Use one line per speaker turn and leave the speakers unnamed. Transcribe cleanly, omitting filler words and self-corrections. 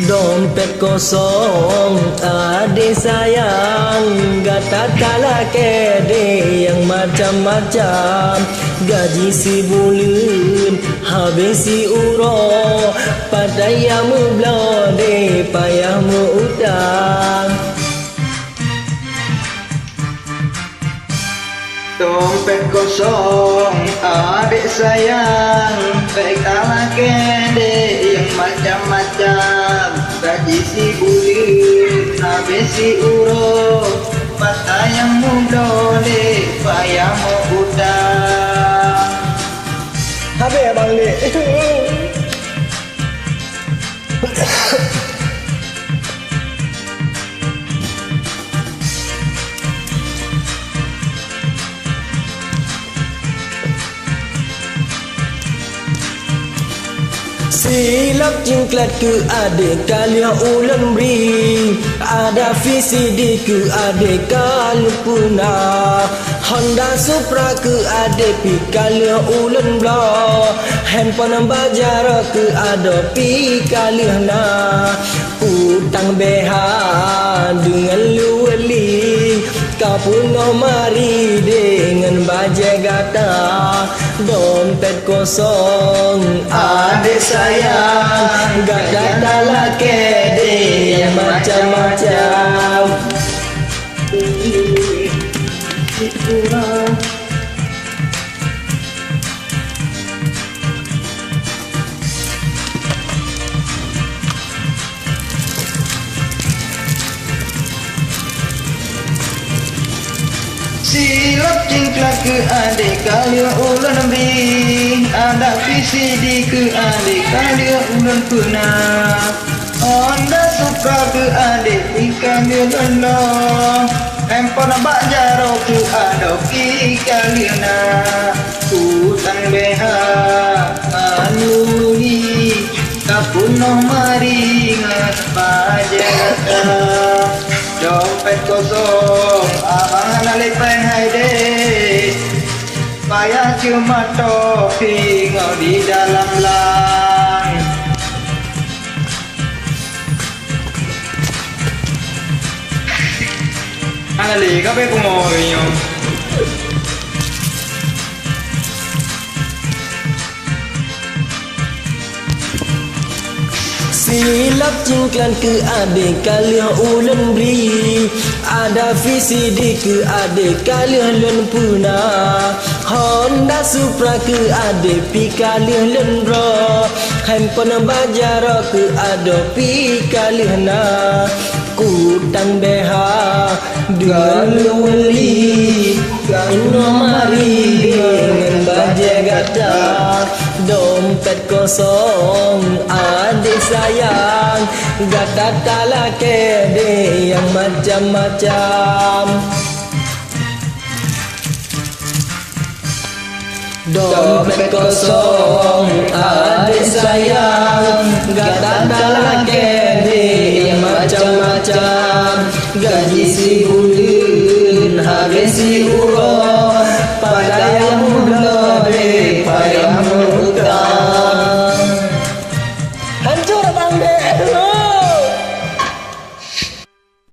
Dompet kosong adik sayang, gata tala kede yang macam-macam. Gaji si bulan habis si uro, padayamu blode payahmu utang.
Dompet kosong adik sayang, baik ala kede yang macam-macam. Gaji si bulan habis si uro, padayamu blode payahmu utang.
Habis abang ni. Silap cingklat ke adik kalian ulang beri, ada VCD ke adik kalau punah, Honda Supra ke adik pi kalian ulang bla, handphone bajar ke ada pi kalian na, utang beha dengan luweli, kau pun mari dengan bajet gata. Dompet kosong adik sayang, gak ada kede yang macam-macam.
Silap cingklat ke adik kalian ulang beri, ada VCD ke adik kalian ulang punah, Honda Supra ke adik pi kalian ulang, handphone bajar ke ada pi kalian na, utang beha anuli kapun mari ngat bajar. Dompet kosong abang nalipeng hai deh, payah cuma topi ngau di dalam lang. Anali kape kumoyo.
Silap cingklan ke adik kalian ulan beri, ada VCD ke adik kalian len punah, Honda Supra ke adik pi kalian len ro, handphone bajar ke ada pi kalian na, kutang beha dengan luweli, ino mari dengan bajet gata. Dompet kosong adik sayang, gata tala kede yang macam-macam. Dompet kosong adik sayang, gata tala kede yang macam-macam. Gaji si bulan habis si uro, padayamu blode payahmu utang. Hancur abang deh.